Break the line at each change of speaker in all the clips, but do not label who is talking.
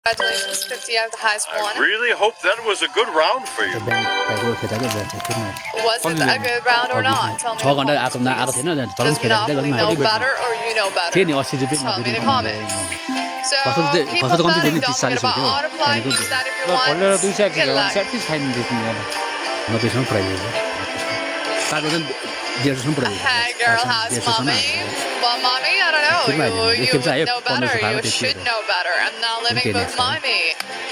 Congratulations, 50 out of the highest one.
I really hope that was a good round for you.
Was it a good round or not? Tell me.
6 घण्टा आएको थिएन
Does Monopoly know better or you know better?
थिएँ नि 80 रुपियाँ
Tell me in the comments. So, keep
खर्च त कम्ती
betting.
थियो नि
Don't forget
30-40
about
रुपियाँ
autoplay. Use that if you want.
खोलेर 200
Get lucky.
सेटिस्फाइड देख्नु
म त्यसमा प्राइज हो साको चाहिँ 150 prize
Hey girl, how's mommy? Well, mommy, I don't know. You would know better. You should know better. I'm not living book mommy.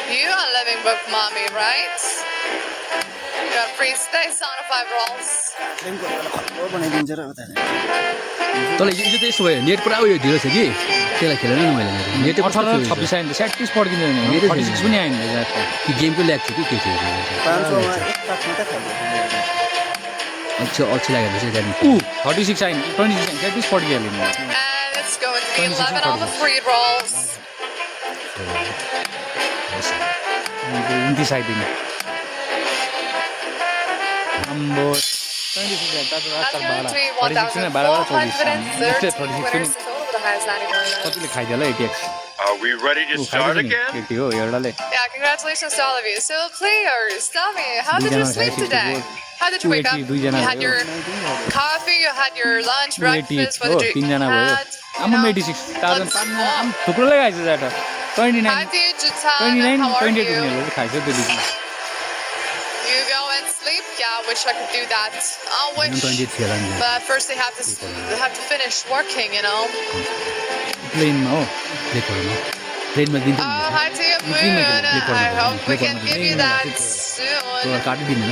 You are living book mommy, right? You got free space on a 5 rolls.
तर यो चाहिँ यस्तो भयो net पुरा उयो ढिलो छ कि त्यसलाई खेलेन नि मैले नेट
18 26 आइन्छ 37 पड्किँदैन 46 पनि आइन्छ
कि गेमको ल्याग थियो कि के थियो अल्छी लागेको चाहिँ त्यहाँदेखि
36 आइन्छ 26 आइन्छ 37 पड्किहाल्यो नि
And it's going to be 11 on the free rolls.
29 आइदिनु number 26
That's going to be 1,430 winners in total with the highest landing volume.
कतिले खाइदियो होला ATX
Are we ready to start again?
केटी हो एउटाले
Yeah, congratulations to all of you. So, players, tell me, how did you sleep today? How did you wake up? You had your coffee, you had your lunch,
280
breakfast,
हो
what did you
3 जना भयो
had?
आम्म 86,000 पार्न थुप्रोले खाइछ जाटा 29
Hi, Jitan.
29
How are
28
you?
उनीहरूले खाइछ त्यसपछि
You go and sleep? Yeah, I wish I could do that. I wish.
28 थियो होला नि
But first they have to finish working, you know.
प्लेनमा हो
प्लेटहरुमा प्लेनमा दिन्छ
Oh, hi to you, Moon. I hope we can give you that soon.
काटिदिनु न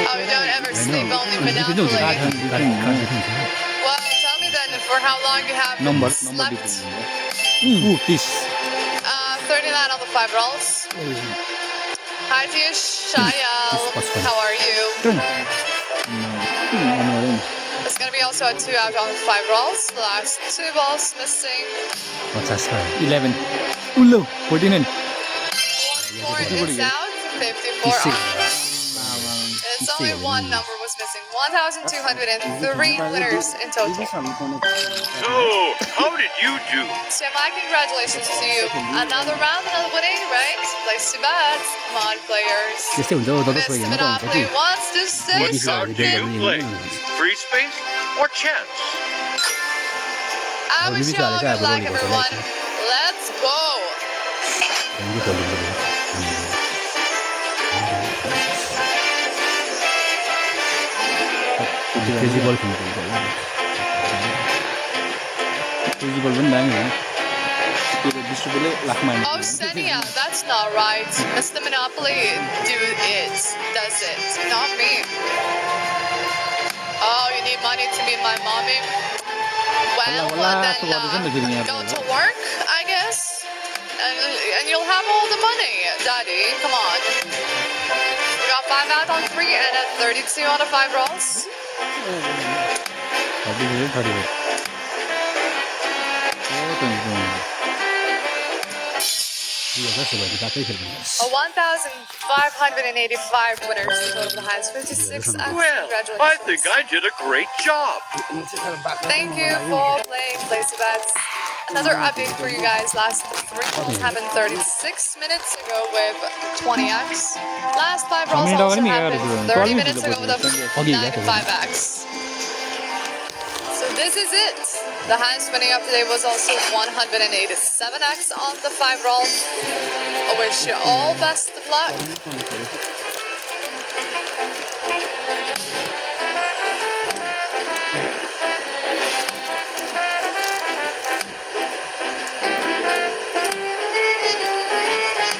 Oh, we don't ever sleep, only
दिन्छ
Monopoly.
काटिदिन्छ
Well, tell me then for how long you have
number
slept.
Depend 30
39 on the 5 rolls. Hi to you, Shayal. How are you? It's going to be also a 2 out on the 5 rolls. The last 2 balls missing.
50 का
11 उल्लो 49
4 is out. 54 on. It's only one number was missing. 1,203 winners in total.
So, how did you do?
So my congratulations to you. Another round, another winning, right? Place to bets. Come on, players.
त्यस्तै हुन्छ हो दस
Mr.
होइन त
Monopoly wants to say
What card do you play? Free space or chance?
I wish you all good luck, everyone. Let's go.
Feasible खेल्नु
feasible पनि दामी हो त्यो डिस्ट्रिब्युटले लाखमा
Oh, Senia, that's not right. Mr. Monopoly does it, not me. Oh, you need money to meet my mommy? Well, then go to work, I guess. And you'll have all the money, Daddy. Come on. We got 5 out on 3 and a 32 on the 5 rolls. A 1,585 winners total of the highest 56.
Well, I
Congratulations.
think I did a great job.
Thank you for playing Place to Bets. Another update for you guys. Last 3 rolls happened 36 minutes ago with 20x. Last 5 rolls also happened 30 minutes ago with a 95x. So this is it. The highest winning up today was also 187x on the 5 rolls. I wish you all best of luck.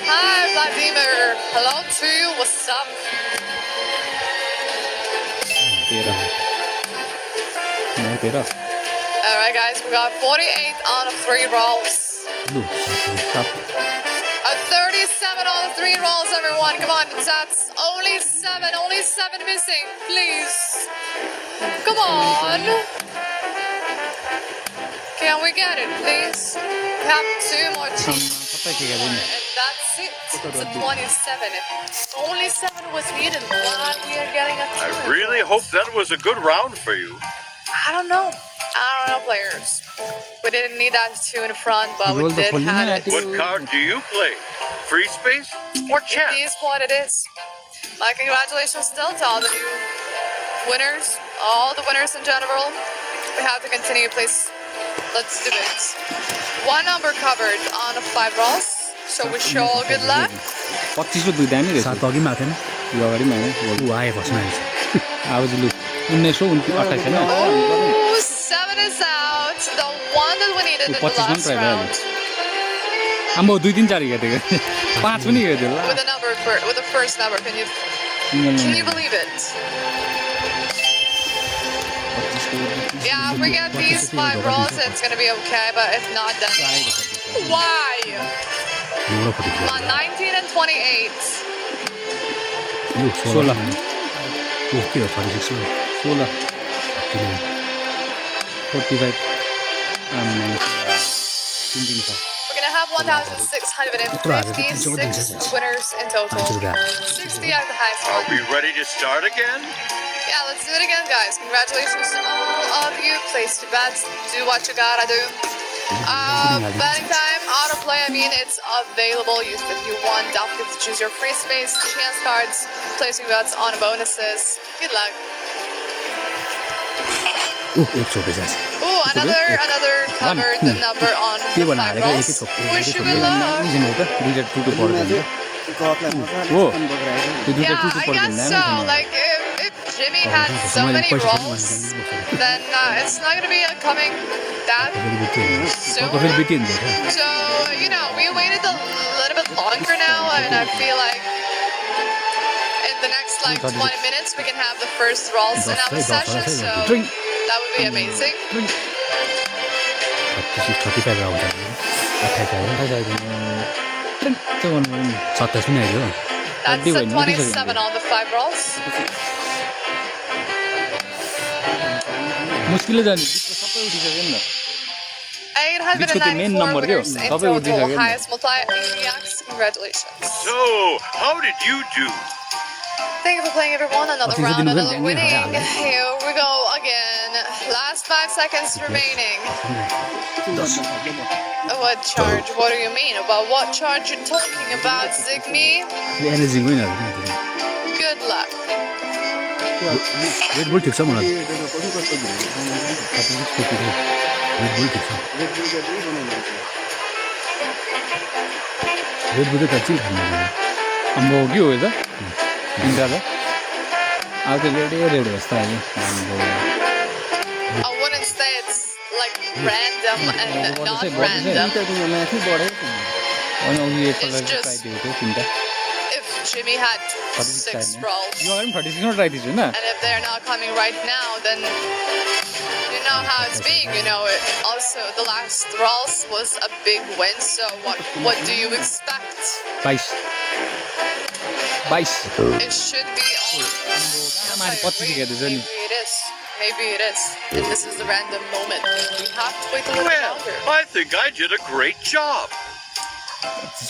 Hi, Vladimir. Hello to you. What's up?
13
Alright, guys, we got 48 on 3 rolls. A 37 on 3 rolls, everyone. Come on, that's only 7 missing. Please. Come on. Can we get it, please? We have 2 more teams. And that's it. It's a 27. Only 7 was needed. Why we are getting a 2?
I really hope that was a good round for you.
I don't know. I don't know, players. We didn't need that two in front, but we
Roll the
did
full
have
unit.
it.
What card do you play? Free space or
It
chance?
is what it is. My congratulations still to all the new winners, all the winners in general. We have to continue, please. Let's do it. One number covered on 5 rolls. So wish you all good luck.
25 दुई दामी रहेछ
7 अघि माथि नि
यो अगाडि माने
ऊ आए फर्स्टमा आएछ
आवाज लु 1928 हैन
Oh, 7 is out. The one that we needed in the
25
last
try
round.
आम्बो 2 3 4 हेर्दै 5 पनि हेर्दै ल
With the number, with the first number, can you believe it? Yeah, if we get these 5 rolls, it's gonna be okay. But if not, then why?
नौरो फटी
On 19 and 28.
यो
16
ओ के हो 36 हो
16 45
We're gonna have 1,656 winners in total. 60 are the highest
Are
one.
we ready to start again?
Yeah, let's do it again, guys. Congratulations to all of you. Place your bets. Do what you gotta do. Betting time, auto play. I mean, it's available. Use it if you want. Don't forget to choose your free space, chance cards, placing bets on bonuses. Good luck.
ओ एक छोपे छ
Ooh, another covered the number on
के
5
बनाएर के
rolls.
एक छोप
Wish you good luck.
इजन हो त दुईटा टुटु पर्दैन हो त्यो दुईटा
Yeah,
टुटु
I guess
पर्दैन
so. Like, if Jimmy had so many rolls, then it's not gonna be coming that soon.
फेरि बिटिन हुन्छ
So, you know, we waited a little bit longer now, and I feel like in the next, like, 20 minutes, we can have the first rolls in our session, so that would be amazing.
35 आउँछ 28 आयो 27 पनि आइयो
That's a 27 on the 5 rolls.
मुस्किलले जाने सबै उठिसक्यो नि त
894
number
winners
के
in
हो? सबै उठिसक्यो
total.
नि त।
Highest multiplier. Congratulations.
So, how did you do?
Thank you for playing, everyone. Another
What is it
round,
in the
another
middle?
winning. Here we go again. Last 5 seconds remaining. What charge? What do you mean? About what charge you're talking about, Zigme?
Energy होइन
Good luck.
Red bull ठिक छ मलाई red bull ठिक छ red bull त chill खानु
आम्बो के हो यो त तिनटा त अब त रेड होस् त अहिले आम्बो
I wouldn't say it's like random and not random.
अनि अघि एक
It's
कलर
just-
ट्राई दिएको थियो तिनटा
If Jimmy had 6 rolls,
यो अगाडि पनि 36 मा ट्राई दिएको होइन
and if they're not coming right now, then you know how it's being. You know, also the last rolls was a big win. So what do you expect?
22
It should be all.
माथि 25 हेर्दैछ नि
Maybe it is. Maybe it is. And this is the random moment. We have to wait a little
Well,
longer.
I think I did a great job.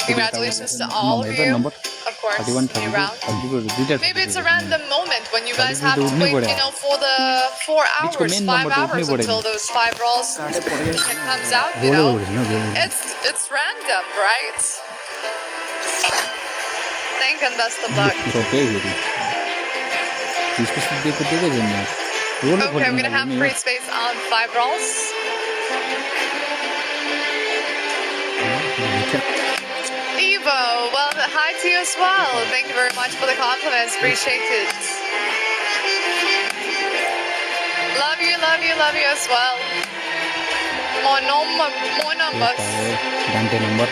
Congratulations to all of you.
Number
Of course,
31
new round.
32
Maybe it's a random moment when you guys
Thirty-two
have to
उठ्नै
wait,
पर्यो।
you know, for the 4
Which
hours,
main
5
number to
hours
उठ्नै पर्यो।
until those 5 rolls comes out, you know. It's random, right? Thank and best of luck.
छोपे फेरि त्यसपछि दिएको दिएको छैन role
Okay, we're gonna have free space on 5 rolls. Evo, well, hi to you as well. Thank you very much for the compliments. Appreciate it. Love you, love you, love you as well. More numbers.
डान्टे number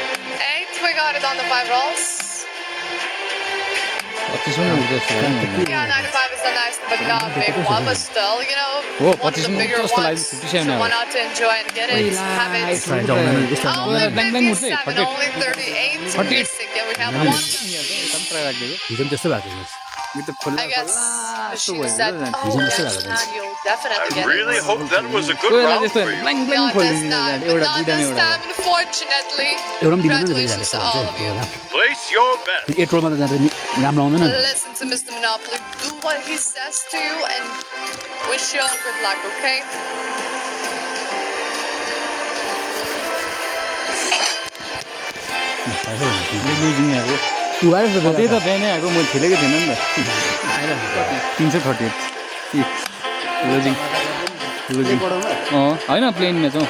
8, we got it on the 5 rolls.
25 मा उठ्दैछ
Yeah, 95 is the nice, but not big one, but still, you know,
Oh,
one of the
25
bigger
just like
ones.
57
So
now.
why not to enjoy and get it, have it. Only
bang, bang, would say,
57, only 38 missing, and we have one.
Try राखिदिएको
हिजो पनि त्यस्तै भएको थियो
यो त खुल्ला
I guess she
भयो
said,
नि त
oh, yes, man, you'll definitely
I
get
really
it.
hope that was a good
कोही बेला
round
त्यस्तो
for you.
ब्ल्याङ ब्ल्याङ
Not this
खोलिदिन्छ
time,
एउटा
not
दुईजना
this
एउटा
time, unfortunately.
एउटा पनि दिनु
Congratulations to all of you.
Place your bet.
एक रोलमा त जाँदा राम्रो आउँदैन नि
Listen to Mr. Monopoly. Do what he says to you and wish you all good luck, okay?
Losing आएको
तु आएर
त्यही त बिहानै आएको म खेलेको थिएन नि त 338 लुजिङ होइन प्लेन म्याच हो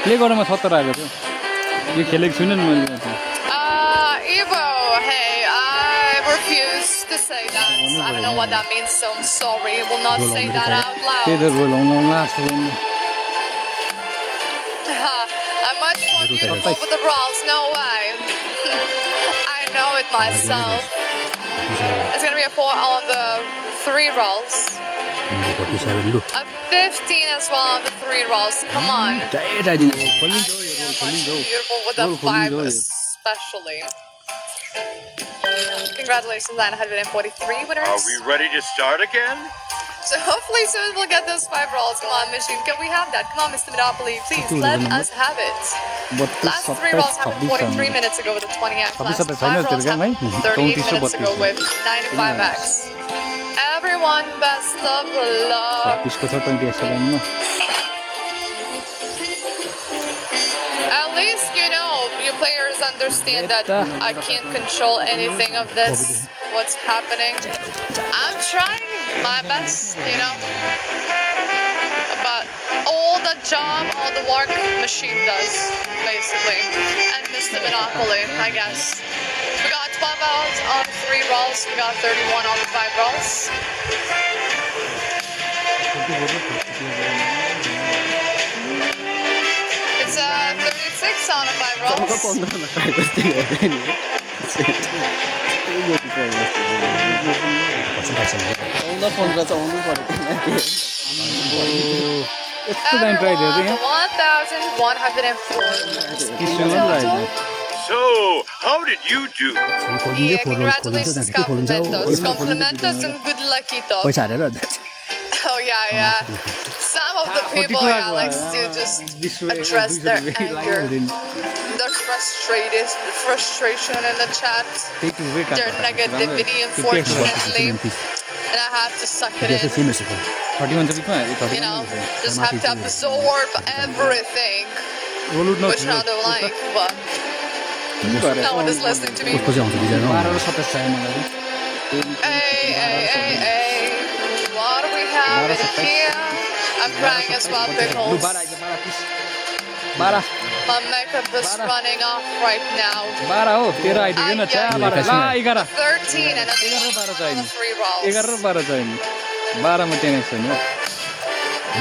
प्ले गराउमा 70 आएको थियो यो खेलेको छुइनँ नि मैले
Evo, hey, I refuse to say that. I don't know what that means, so I'm sorry. I will not say that out
त्यही
loud.
त रोलाउनु last
I'm much more beautiful with the brawls, no way. I know it myself. It's gonna be a 4 on the 3 rolls.
47 लु
A 15 as well on the 3 rolls. Come on. Beautiful with the 5 especially. Congratulations, 943 winners.
Are we ready to start again?
So hopefully soon we'll get those 5 rolls. Come on, Mission. Can we have that? Come on, Mr. Monopoly. Please let us have it. Last 3 rolls happened 43 minutes ago with a 20x. Last 5 rolls happened 38 minutes ago with 95x. Everyone, best of luck.
26 को छ 28 लाइनमा
At least, you know, you players understand that I can't control anything of this, what's happening. I'm trying my best, you know. But all the job, all the work machine does, basically. And Mr. Monopoly, I guess. We got 12 rolls on 3 rolls. We got 31 on the 5 rolls. It's 36 on the 5 rolls.
यस्तो time try दियो यहाँ
1,104.
So, how did you do?
Yeah, congratulations, Complimentos. Complimentos and good luckito.
पैसा हालेर
Oh, yeah. Some of the people, yeah, likes to just address their anger, their frustration in the chat, their negativity, unfortunately. And I have to suck it in.
31 चाहिँ बिचमा
You know, just have to absorb everything, which I don't like, but no one is listening to me.
कसको चाहिँ आउँछ बिचारा
12 र 27 चाहियो मलाई
Hey, what do we have in here? I'm crying as well, Pickles.
12
My makeup is running off right now.
12 हो तेरो आइदियो किन च्या 12 ला 11
13 and a 3 rolls.
11 र 12 चाहियो 12 मा टेनेक्स छैन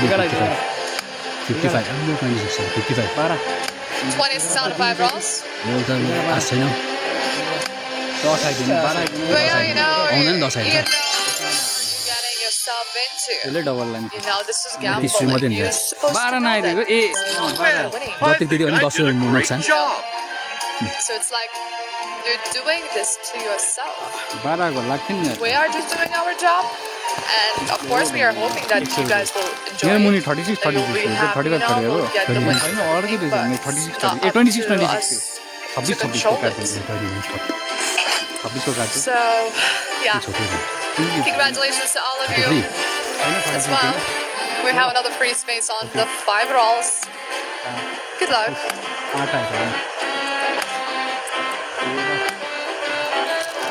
11 आइदियो
55 राम्रो पाइन्छ 55
12
26 on the 5 rolls.
यो त आस छैन
10 आइदिनु 12 आइदिनु
Well, you know,
Only
you know
those
what
I
you're getting yourself into.
त्यसले double line
You know, this is
History more than
gambling. You're
that.
supposed to
12
know
आइदियो
that.
A
We're winning.
जति फेरि अनि 10
You did a great
नोक्सान
job.
So it's like you're doing this to yourself.
12 को लाग्थ्यो नि
We are just doing our job, and of course we are hoping that you guys will enjoy
मेरो
it.
मुनि 36
That you'll be
36
happy,
35
you know,
30 हो
we'll get the win.
हैन अर्कै दिन्छ नि 36
Not
30 A
up
26
to
26
us
थियो 26
to
26
control
को काट्यो
it.
26 को काट्यो
So, yeah. Congratulations to all of you as well. We have another free space on the 5 rolls. Good luck.
8 आयो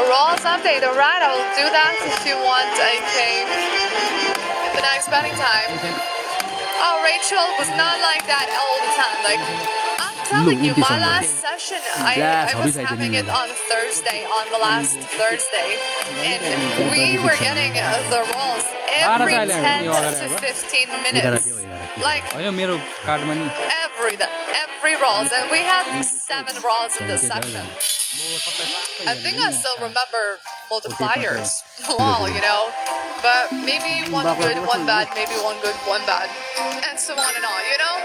Rolls update, alright, I will do that if you want AK in the next betting time. Oh, Rachel was not like that all the time. Like, I'm telling you, my last session, I was having it on Thursday, on the last Thursday. And we were getting the rolls every 10 to 15 minutes. Like,
हैन मेरो कार्डमा नि
every rolls. And we had 7 rolls in this session. I think I still remember multipliers. Well, you know. But maybe one good, one bad, maybe one good, one bad. And so on and on, you know?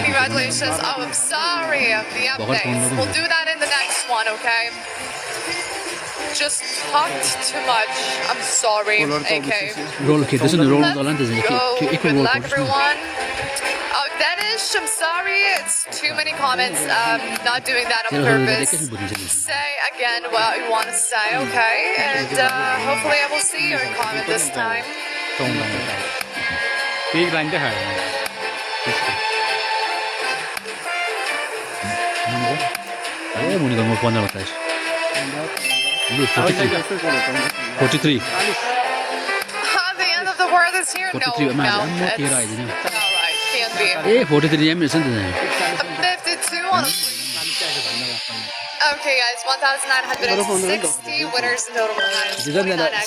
Congratulations. Oh, I'm sorry of the updates. We'll do that in the next one, okay? Just talked too much. I'm sorry, AK.
Roll खेल्दैछ नि roll गर्ला नि त
Go.
एकको
Good
roll
luck, everyone. Oh, Danish, I'm sorry. It's too many comments. Not doing that on purpose. Say again what you want to say, okay? And hopefully I will see your comment this time.
त्यही line देखायो
मुनिको म 15 बताएँ लु 43
The end of the world is here. No,
43 मा
no,
म
it's
तेरो आइदिनु
not right. Can't be.
ए 43 यहाँ रहेछ नि त
52 on a Okay, guys, 1,960 winners in total.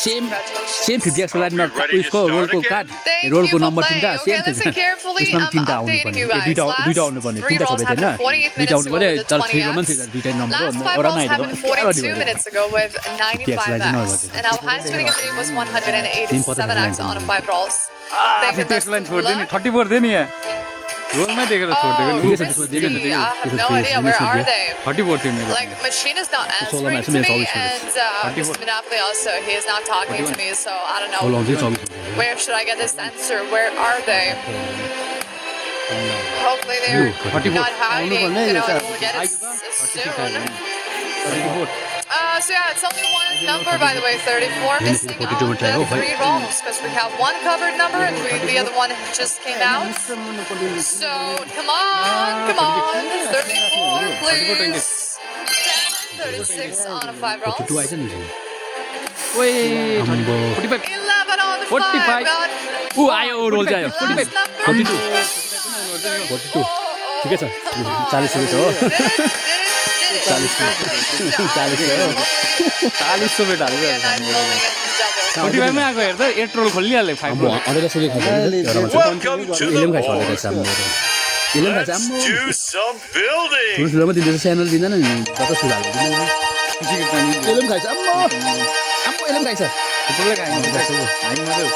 Same 50x को लाइनमा
Ready to
उसको
start
रोलको
again?
Card
Thank
रोलको
you for
number
playing.
तीनटा सेम
Okay, listen carefully.
त्यसमा
I'm
तीनटा आउनु
updating
पर्ने
you
ए
guys.
दुईटा
Last
आउनु पर्ने
three
तीनटा
rolls
सबै छैन
happened 48
दुईटा आउनु पर्ने
minutes
तर
ago with
3 मा
20x.
दुईटा नम्बर
Last 5
एउटा
rolls
नै
happened 42 minutes ago with 95x. And our highest winning ability was 187x on 5 rolls. Thank you, best
50x line
of
छोडिदियो नि
luck.
34 थियो नि यहाँ रोलमै देखेर छोडिदिएको
Oh,
नि
Christy, I have no idea. Where are they?
34 थियो मेरो
Like, Machine is not
It's all
answering
about
to me,
always
and Mr. Monopoly also, he is not talking to me, so I don't
How long
know.
did it take?
Where should I get this answer? Where are they? Hopefully
You,
they're
44.
not hiding, you know, and we'll get it soon.
34
So yeah, it's only one number, by the way, 34, missing on the 3 rolls, because we have one covered number and the other one just came out. So, come on, 34, please. 36 on a 5 rolls.
42 आएछ नि
ओए
आम्बो
45
11 on the 5,
45.
God.
ऊ आयो role चाहिँ आयो
Last number.
42 42 ठिकै छ 40 ठिकै छ हो 40
40 बेटा हाल्छ 45 मै आएको हेर त 8 रोल खोलिहाल्यो 5 रोल
अझै सुले खान्छ
Welcome to
इलेम
the
खाइछ
ball.
अझै सामने इलेम खाइछ
Let's
आम्बो
do some building.
ठुलो ठुलोमा दिँदैछ सानो दिँदैन नि कता सुल हाल्नु इलेम खाइछ आम्बो आम्बो इलेम खाइछ
फुटबलले खाएन लाइन मात्रै हो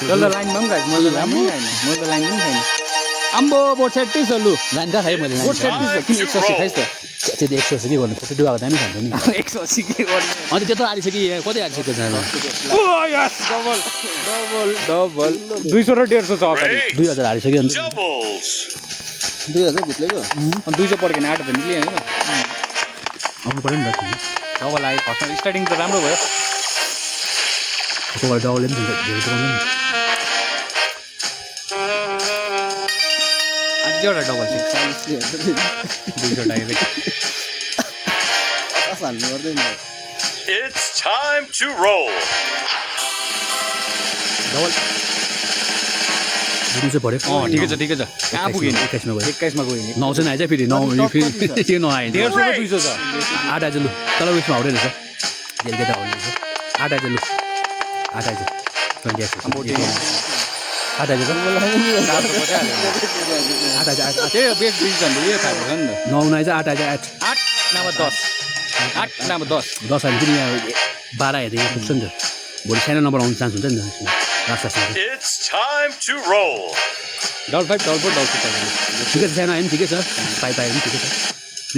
चल लाइनमा पनि खाएँ मैले लाइनमा पनि खाएन मैले त लाइनमा पनि खाएन आम्बो बोट 36 छ लु
लाइन कहाँ खायो मैले
बोट 36 छ किन 180 खाइस् त
त्यो 180 के गर्नु 42 आएको दामी खान्छ नि
180 के गर्ने
अन्त त्यत्रो आलिसक्यो कति आलिसक्यो जानु
ओ यस डबल डबल 200 र 150 छ अगाडि
Great.
2000 हालिसक्यो अन्त
Doubles.
2000 भित्रैको
अनि 200 पड्केन 8 त निक्लियो हैन
आउनु पर्यो नि त
डबल आयो फर्स्टमा स्टार्टिङ त राम्रो भयो
त्यसको डबलले पनि धेरै चलाउनु नि
अझै एउटा double 200 direct
It's time to roll.
Double दिनु चाहिँ पऱ्यो
ठिकै छ कहाँ पुग्यो नि
21 मा गयो
21 मा गयो नि
9 चाहिँ आइज फेरि 9 फेरि त्यो नआएन
150 र 200 छ
8 आइज लु तल उयसमा आउँदै रहेछ जेलकै त आउने रहेछ 8 आइज लु 8 आइज 20 आइज 8 आइज 8 आइज
त्यो बेस्ट डिसिजन हो यो खाएको छ नि त
9 आइज 8 आइज
8 नभए 10 8 नभए 10
10 आइज फेरि यहाँ 12 हेर्दै यहाँ पुग्छ नि त भोलि सानो नम्बर आउने चान्स हुन्छ नि त लास्टमा
It's time to roll.
Double 5 double 4 double 6
ठिकै छ सानो आयो नि ठिकै छ पाइ पायो नि ठिकै छ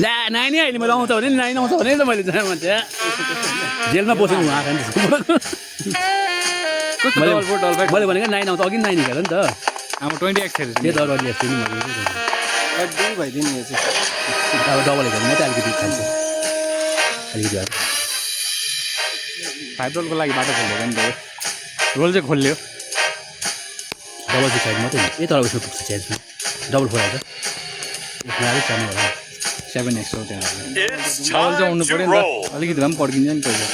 ला नानी अहिले मैले आउँछ भने नि नानी आउँछ भने त मैले जानु मान्छे जेलमा बसेर उहाँ आएको नि
कस्तो डबल 4 डबल 5
मैले भनेको नाइन आउँछ अघि नाइन खेल नि त
आमा 20x खेल्छ
त्यही त अरू अलि जस्तो नि मैले
भइदिनु यो चाहिँ
अब डबल खेल्नु मात्रै अलिकति खान्छ अलिकति भएर
5 रोलको लागि बाटो खोलेको नि त रोल चाहिँ खोल्यो
डबल चाहिँ साइड मात्रै ए तर उसमा पुग्छ च्यान्समा डबल फोराएर यसमा अलिक सानो होला
7x हो त्यहाँ
It's
डबल चाहिँ
time
आउनु
to
पर्यो नि
roll.
त अलिकति भए पनि पड्किन्छ नि पैसा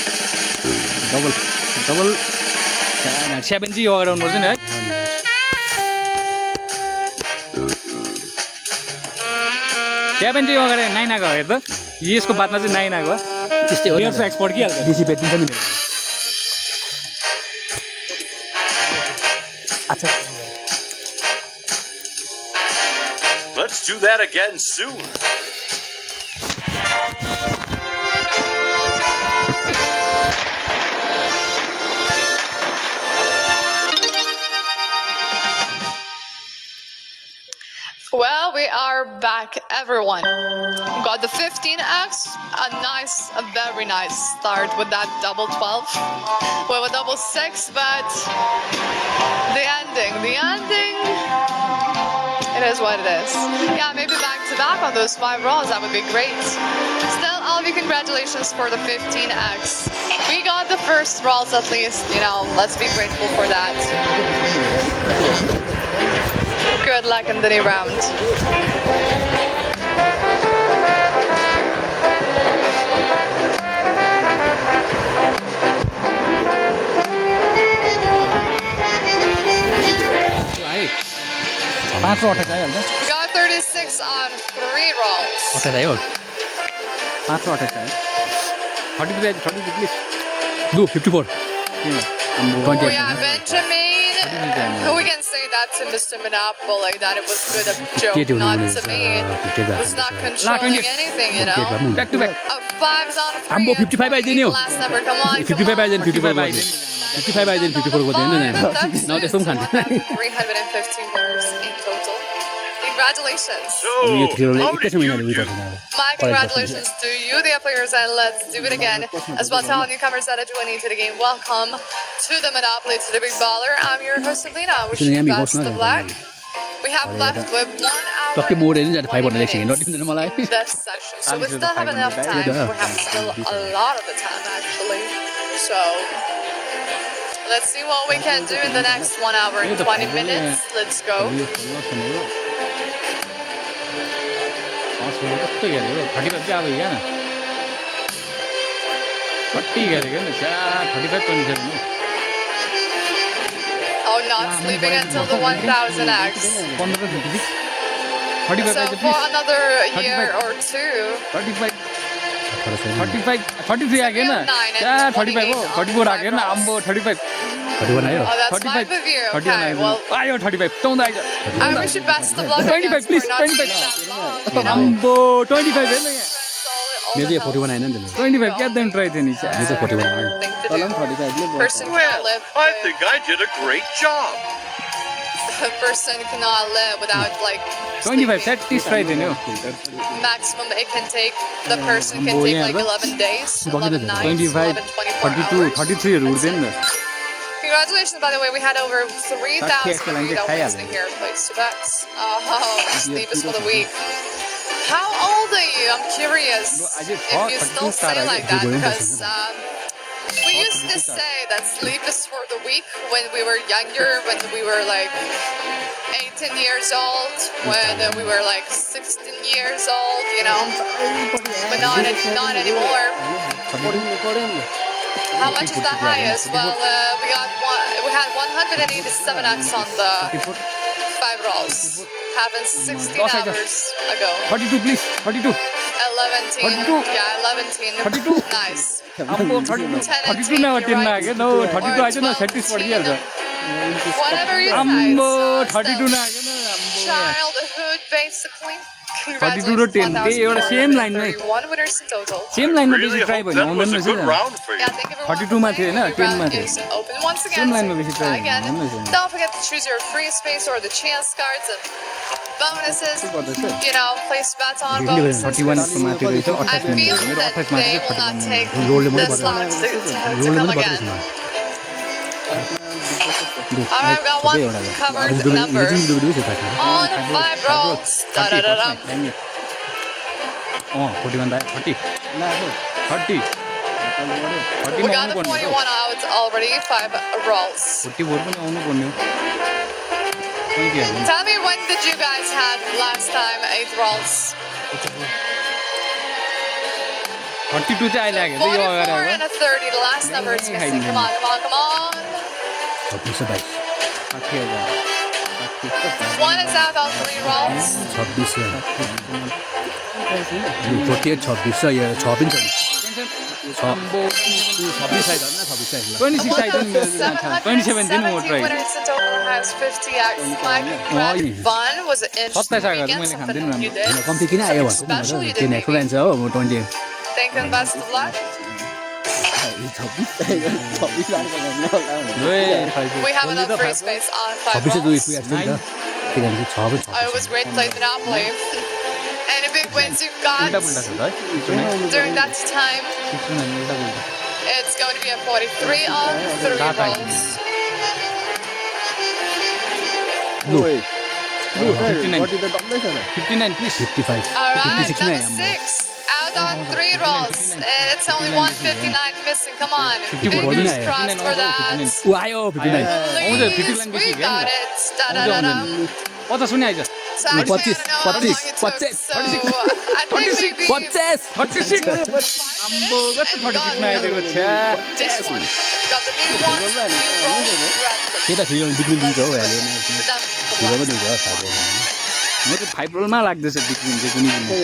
डबल डबल 7G अगाडि आउनुपर्छ नि है 7G अगाडि 9 आएको हेर त यसको बादमा चाहिँ 9 आएको
त्यस्तै हो
150x पड्किहाल्छ
बेसी बेच्दिन्छ नि मेरो अच्छा
Let's do that again soon.
Well, we are back, everyone. Got the 15x, a very nice start with that double 12. We have a double 6, but the ending, it is what it is. Yeah, maybe back to back on those 5 rolls, that would be great. Still, Alvi, congratulations for the 15x. We got the first rolls at least, let's be grateful for that. Good luck in the new round.
5 28 आइहाल्छ
We got 36 on 3 rolls.
28 आयो
5 28 आयो 32 please
लु 54
Oh yeah, Benjamin. We can say that to Mr. Monopoly that it was good of joke, not to me. It was not controlling anything, you know.
Back to back
5s on 3.
Ambo, 55 आइदिने हो।
Last number, come on.
55 आइदिने 54 आइदिने 55 आइदिने 54 को दिदैन नि न त्यस्तो पनि खान्छ
315 winners in total. Congratulations.
So,
yo थ्रीले
how
एकैछिन
did
महिनाले
you
उयो
do?
गर्छ
My congratulations to you, the players, and let's do it again. As well, to all newcomers that are joining to the game, welcome to the Monopoly, to the Big Baller. I'm your host, Alina. Wishing you best of luck. We have left with 1 hour.
टक्कै मोडेर नि जान्छ 5 भन्ने
minutes
एकछिन नटिप्दैन मलाई
this session. So we still have enough time. We have still a lot of the time, actually. So let's see what we can do in the next 1 hour and 20 minutes. Let's go.
कस्तो खेलेको 35 चाहिँ अब क्या न कति खेलेको नि 35 27
Oh, not sleeping until the 1000x.
15 56 35
So
चाहिँ
for
please
another year or two,
35 35 33 आएको होइन 35 हो 34 आएको होइन आम्बो 35
31 आयो
oh, that's
35
fine with you.
31
Okay, well,
आयो 35 चौध eyes
I wish you best of luck.
25,
I guess,
please,
for not
25.
taking that long, you know.
आम्बो 25 होइन यहाँ
Solid, all
मेरो
the
चाहिँ 41 आएन नि त
25 क्या देम ट्राई थियो नि
मेरो चाहिँ 41 आयो
thing to
तल
do.
पनि 35 ले
Person
Well,
cannot live.
I think I did a great job.
A person cannot live without like
25
sleeping.
satisfied थियो नि हो
Maximum it can take. The person can take like 11 days, 11 nights,
25
11 24
32
hours.
33 हरू उठ्दैन नि
Congratulations, by the way, we had over 3,000
That's
of you that were
okay.
listening here. Place to bets. Oh, sleep is for the weak. How old are you? I'm curious
I just
if
thought
you
32
still say
started.
like that because we used to say that sleep is for the weak when we were younger, when we were like 18 years old, when we were like 16 years old, you know, but not anymore. How much is the highest? Well, we had 187x on the 5 rolls. Happened 16 hours ago.
32 please 32
11.
32.
Yeah, 11.
32.
Nice.
आम्बो 32 न 10 मा आयो no 32 eyes न 36 पढिहाल्छ
Whatever you
आम्बो
decide.
32 न आयो न आम्बो
Childhood, basically.
32 र 10 त्यही एउटा सेम लाइनमा
1 winners in total.
सेम लाइनमा
Really
बेसी ट्राई
hope
भयो
that was
आउँदैन
a good
रहेछ
round for you.
Yeah, thank you everyone
32 मा
for
थियो
playing.
होइन,
Your
10 मा
round
थियो।
is open once again.
Same लाइनमा बेसी ट्राई
Again,
भन्नु
don't forget to choose your free space or the chance cards and bonuses. You know, place bets on bonuses.
31 को माथि रहेछ
I
28
feel
मेरो
that
28 मा
they
चाहिँ
will not
31
take
रोलले पनि
this long to
रोलले
come
पनि
again.
बढ्दैछ
Alright, I've got one covered number on 5 rolls. Da-da-da-da.
अँ 41 दा 30 30 30
We
मा
got
आउनु
the
पर्ने
41 out already, 5 rolls.
44 पनि आउनु पर्ने हो Thank you.
Tell me, when did you guys have last time 8 rolls?
32 चाहिँ अहिले आएको थियो यो
44
अगाडि
and a 30. The last number is missing. Come on, come on, come on.
26
One is out on 3 rolls.
26 48 26 छ यो 6 पनि छ 26 आइज न 26 eyes
26 आइदियो नि मेरो थाहा 27 दिन म
770
try
winners in total has 50x. Mike,
Oi.
fun was an interesting
27 आएको
weekend.
मैले
Something
खाँदैन
you did.
कम्ती किन आयो
Something special you
भन्छ
did,
10 एक्स्ट्रा
maybe.
लान्छ हो म 20
Thank you and best of luck.
26 लान्छ भन्नु होला
We have enough free space on 5
26
rolls.
दुई एक्स्ट्रा नि त किनभने 6 पनि
Oh, it was great to play Monopoly. Any big wins you
उल्टा
got
पुल्टा छ है
during that time?
उल्टा पुल्टा
It's going to be a 43 on 3 rolls.
ओइ लु
59.
कति त डम्मै छ त
59 प्लिज
55
All right,
56 नै
number 6 out on 3 rolls. And it's only 159 missing. Come on.
54
Fingers
yeah.
crossed for that.
ऊ आयो 59
आउँछ 50
Please,
लाइन
we
बेसी
got
क्या
it. Da-da-da-da.
50 हुने eyes
So actually, I don't know how long it took.
25,
So I think maybe
50
36 आम्बो कस्तो 36 मा आइदिएको छ्या
this one. Got the new one, new roll, red.
केटा फिल्म बिक्री दिन्छ हौ अहिले
Done.
फिल्म पनि दिन्छ साथै
म त 5 रोलमा लाग्दैछ बिग्रिन्छ कुनै दिन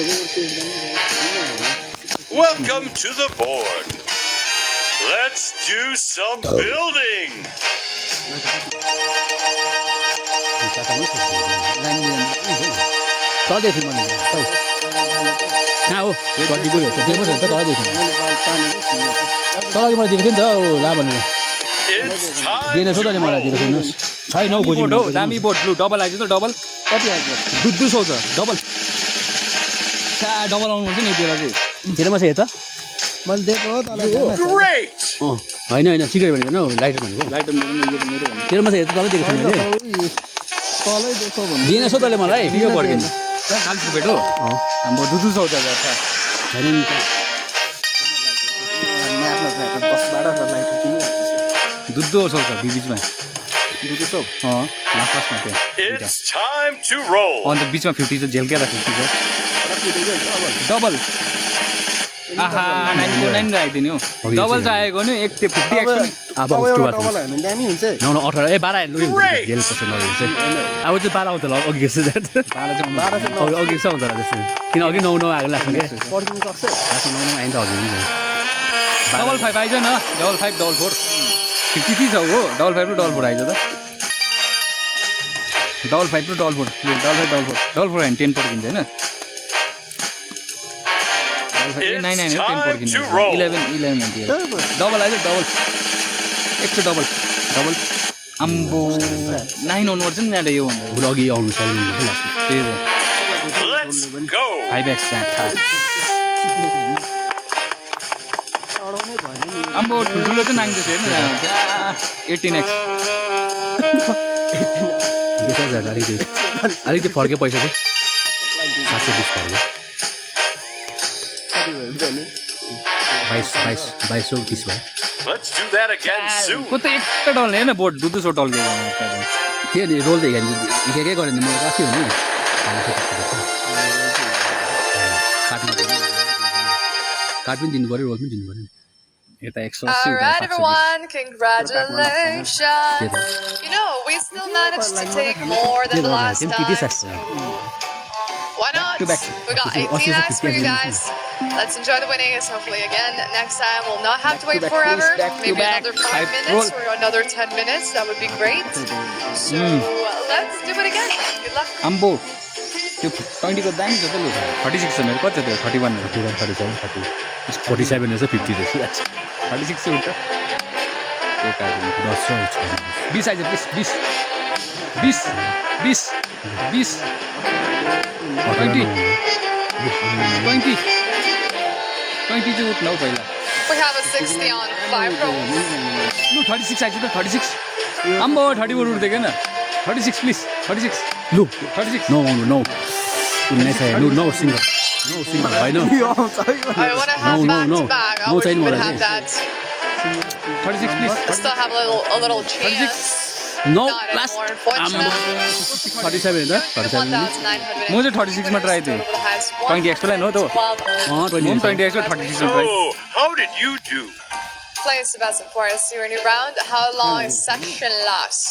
Welcome to the board. Let's do some building.
तल देखि मैले कहाँ हो गड्डी गयो त्यो मात्रै त तल देखि तल मैले दिएको थिएँ नि त हौ ला भनेर
It's time
दिने
to
सोध्दा नि मलाई दिएको
roll.
थिएन छैन हौ गोजी
बोट हो दामी बोट लु डबल आइज त डबल
कति आइज
दुधु सौ छ डबल सा डबल आउनु पर्छ नि बेला चाहिँ
तेरोमा छ यता
मैले दिएको हो तँलाई
Great.
होइन होइन सिगरेट भनेको होइन लाइटर भनेको
लाइटर मेरो यो त मेरो भन्नु
तेरोमा छ यता तलै दिएको छैन मैले
तलै दिएको भन्नु
दिएन सो तले मलाई
यो फर्किन्छ 40 रुपैयाँ हो हाम्रो दुधु सौ छ
छैन नि त
म्याथमा चाहिँ 10-12 लाइट किन
दुधु सौ छ बिचमा
दुधु सौ
लास्टमा त्यो
It's time to roll.
अन्त बिचमा 50 छ झेल्केर 50 छ डबल आहा 949 राखिदिने हो डबल चाहिएको नि एक त्यो 50 एक्सन
अब
अब
उसको
एउटा
बात
डबल होइन दामी हुन्छ
नौ 18 ए 12 लु जेल पर्छ नगेल चाहिँ अब चाहिँ 12 आउँछ होला अघि जस्तो अघि छ हुन्छ होला जस्तो किन अघि 9 आएको लाग्छ के
पर्किनु सक्छ
लास्टमा 9 आइन त हजुर नि
डबल 5 आइज न डबल 5 डबल 4 53 छ हो डबल 5 र डबल 4 आइज त डबल 5 र डबल 4 डबल 5 डबल 4 डबल 4 हैन 10 पर्किन्छ हैन
It's
9 10
time
पर्किन्छ
to roll.
11 डबल आइज डबल एक डबल डबल अम्बो 9 आउनुपर्छ नि यहाँ यो भन्दा
बरु अघि आउनु छैन लास्ट
त्यही हो
Let's go.
5x अम्बो ठुल्ठुलो चाहिँ नाङ्दैछ हेर्नु 18x
अलिकति फर्क्यो पैसा चाहिँ 720 फर्क्यो 2230 भयो
Let's do that again soon.
को त एक डल हेर्न बोट दुधु सौ टल
त्यो नि रोल त हिँड्के गरेँ नि मलाई राख्यो नि काट पनि दिनु पऱ्यो रोल पनि दिनु पऱ्यो
यता 180
All
उता
right,
720
everyone. Congratulations. You know, we still managed to take more than the last time. Why not?
Go back.
We got 18 acts for you guys. Let's enjoy the winnings. Hopefully, again, next time we'll not have to wait forever. Maybe another 5 minutes or another 10 minutes. That would be great. So let's do it again. Good luck.
अम्बो त्यो 20 को दाम जति लु 36 छ मेरो कति छ त्यो 31 हो
47 रहेछ 50 रहेछ
36 छ उल्टा एक आइज 20 आइज प्लिज 20 चाहिँ उठ्न हौ पहिला
We have a 60 on 5 rolls.
लु 36 आइज त 36 अम्बो 30 बोर्ड उठ्दै किन 36 प्लिज 36
लु
36
नो नो नो सिङ्गल होइन
I want to have
No,
back
no.
to back. I
No,
wish we
time
would
already.
have that.
36 please
Still have a little chance.
No
Not
last
anymore, unfortunately.
37 होइन 37
म चाहिँ 36 मा try थिएँ 20 extra line हो त म 20 extra 36 मा try
So, how did you do?
Playing Sebastian Forrest here, a new round. How long is section last?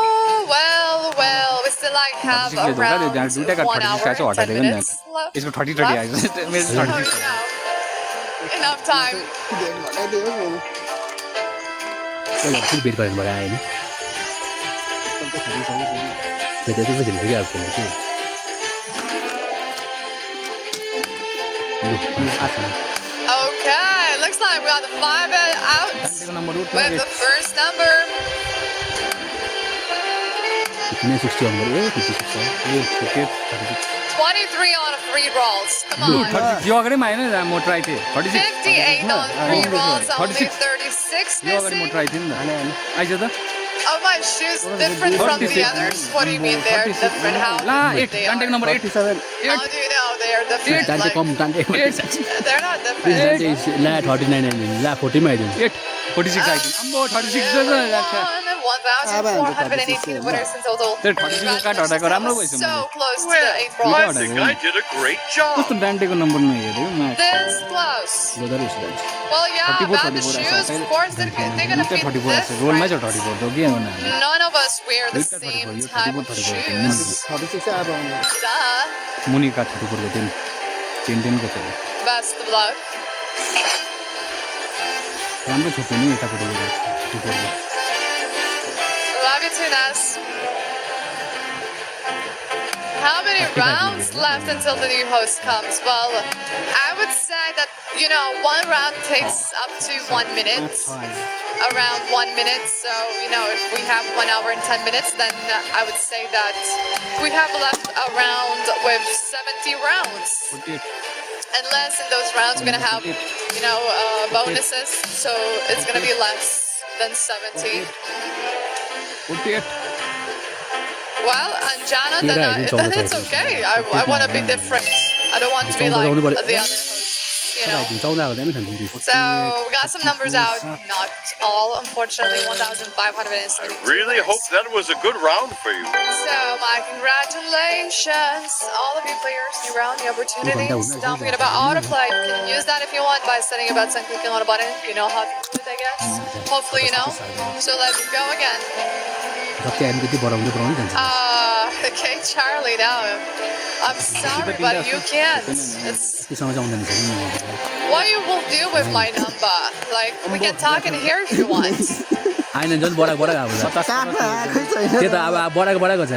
Oh, well, we still have around 1 hour and 10 minutes left.
यसको 30 30 eyes मेरो
Oh,
36
yeah. Enough time.
बेट गरेर भएर आयो नि त्यस्तो खेल्नु कि अब खेल्नु कि
Okay, looks like we got the 5 out with the first number.
60 आउनु ए 56
23 on 3 rolls. Come on.
यो अगाडिमा आएन म ट्राई थिएँ 36
58 on 3 rolls. Only
36.
36
यो अगाडि म
missing.
ट्राई थिएँ नि त आइज त
Oh, my shoes different from the
36.
others. What do you mean they're different? How
ला
different
8
they
contact
are?
Number 8
How do you know they are different?
जान्थे
Like,
कम जान्थे
they're not different.
ला 39 आइदिनु ला 40 मा आइदिनु
8 46 आइदिनु आम्बो 36 रहेछ राख्छ
1,418 winners in total.
त्यो 36 कार्ड हटाएको राम्रो भएछ
So close to the 8th
Well,
roll.
I think I did a great job.
कस्तो डान्टेको नम्बर नहेर्यो म
This close.
गोदर उसले
Well, yeah,
34,
about the
34
shoes, of course, they're gonna be
34 आछ रोलमै छ
different.
34 त के हुन
None of us wear the
Look at
same
34,
type of
34,
shoes.
36 अब आउने
Duh.
मुनिका 34 को दिन को छ
Best of luck.
राम्रो छोप्यो नि यतापट्टि गएर
Love you too, Ness. How many rounds left until the new host comes? Well, I would say that, one round takes up to 1 minute. Around 1 minute. So, if we have 1 hour and 10 minutes, then I would say that we have left a round with 70 rounds. Unless in those rounds we're going to have, bonuses. So it's going to be less than 70.
48
Well, Anjana, then it's okay. I want to be different. I don't want to be like the other hosts,
चौधा हुँदैन नि
So we got some numbers out. Not all, unfortunately. 1,500.
I really hope that was a good round for you.
So my congratulations, all of you players. New round, new opportunities. Don't forget about autoplay. You can use that if you want by setting your bets and clicking on a button. You know how to do it, I guess. Hopefully you know. So let's go again.
जति हामी त्यति बढाउँदै जान्छ
Okay, Charlie, now I'm sorry, but you can't. It's
त्यसँग चाहिँ आउँदैन नि
what you will do with my number. Like, we can talk in here if you want.
आइन झन् बढाएको अब
काट्न आएकै छैन
त्यो त अब बढाएको छ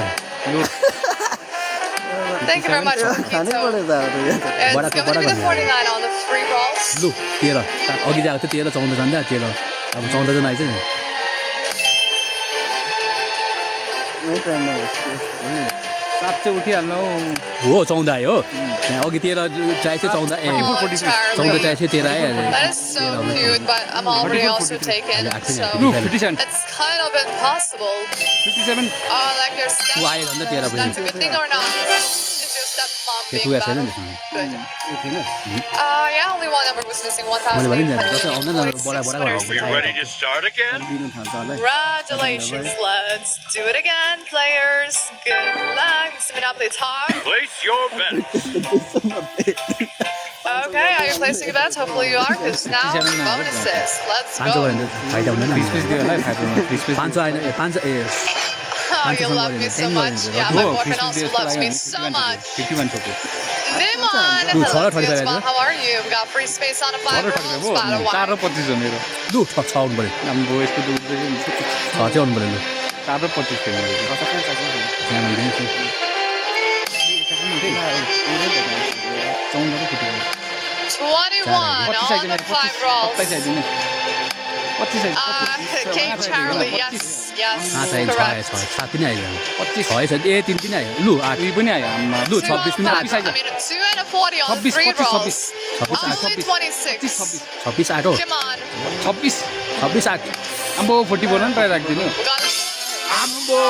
Thank you very much.
खानै
So,
पऱ्यो त अब यो त
it's going to be the 49 on the 3 rolls.
लु 13 अघि जाएको थियो 13 14 जाँदा 13 अब 14 जना आइछ नि
यही टाइममा हो।
7 चाहिँ उठिहाल्नु
हो 14 आयो हो त्यहाँ अघि 13 ट्राई चाहिँ 14 ए
Oh,
14
Charlie.
ट्राई चाहिँ 13 आयो
That is so cute, but I'm already also taken. So
लु 57
it's kind of impossible.
57
Like your
Why is it
stepmother.
not there?
That's a good thing or not? Is your stepmom
त्यो
being
पुगा छैन
bad?
नि
Good.
थिएन
Yeah, only one number was missing.
मैले भने नि जस्तै आउँदैन
1,846
बढा
winners.
Are you ready to start again?
दिनु थाल्छ होला है।
Congratulations, let's do it again, players. Good luck. It's Monopoly Talk.
Place your bet.
Okay, are you placing a bet? Hopefully you are, because now bonuses. Let's
500
go.
भने फाइदा हुँदैन
20 पिस दियो होला 500
500 आएन 500 ए
Oh, you love me so much. Yeah, my boyfriend also loves me so much.
51 छोटो
Nimon,
Dude,
hello,
Charlotte,
Fields.
45
How are you? We got free space on a 5
4
rolls,
ठट्केको
battle
4
wire.
र 25 हो मेरो
लु 6 आउनु पर्यो
आम्बो यसको त उठ्दै नि
6 चाहिँ आउनु पर्यो लु
4 र 25 थियो मेरो
त्यहाँ मैले दिन्छु
21
25
on the 5 rolls.
27 आइदिनु 25
Okay, Charlie, yes, yes,
कहाँ चाहिँ 6
correct.
7 पनि आइयो 25 6 छ ए 3 पनि आयो लु 8
उही पनि आयो आम्मा
लु
Two
26 पनि
on
आयो
five. I mean, 2 and a 40 on
26,
3
26,
rolls.
26
Only 26.
26 8 हो
Come on.
26
26 8
आम्बो 44 पनि ट्राई राखिदिनु
We got it.
आम्बो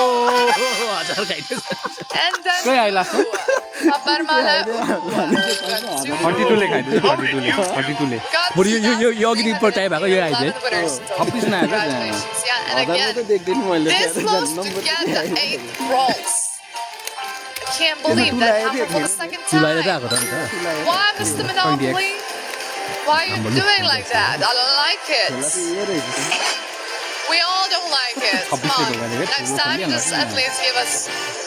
हजार खाइदियो
And then
कहिले आयो लास्ट
Aparmana.
32 ले खाइदिनु 32 ले
बरु यो अघि दिन पर टाइम भएको यो आइदियो
26 नै आयो
Congratulations. Yeah, and
हजारमा त
again,
देख्दैन मैले
this close to get the 8 rolls. I can't believe that happened for the second
चुलाएर त
time.
आएको त नि त
Why, Mr. Monopoly? Why are you doing like that? I don't like it.
यो रहेछ
We all don't like it. Come on. Next time, just at least give us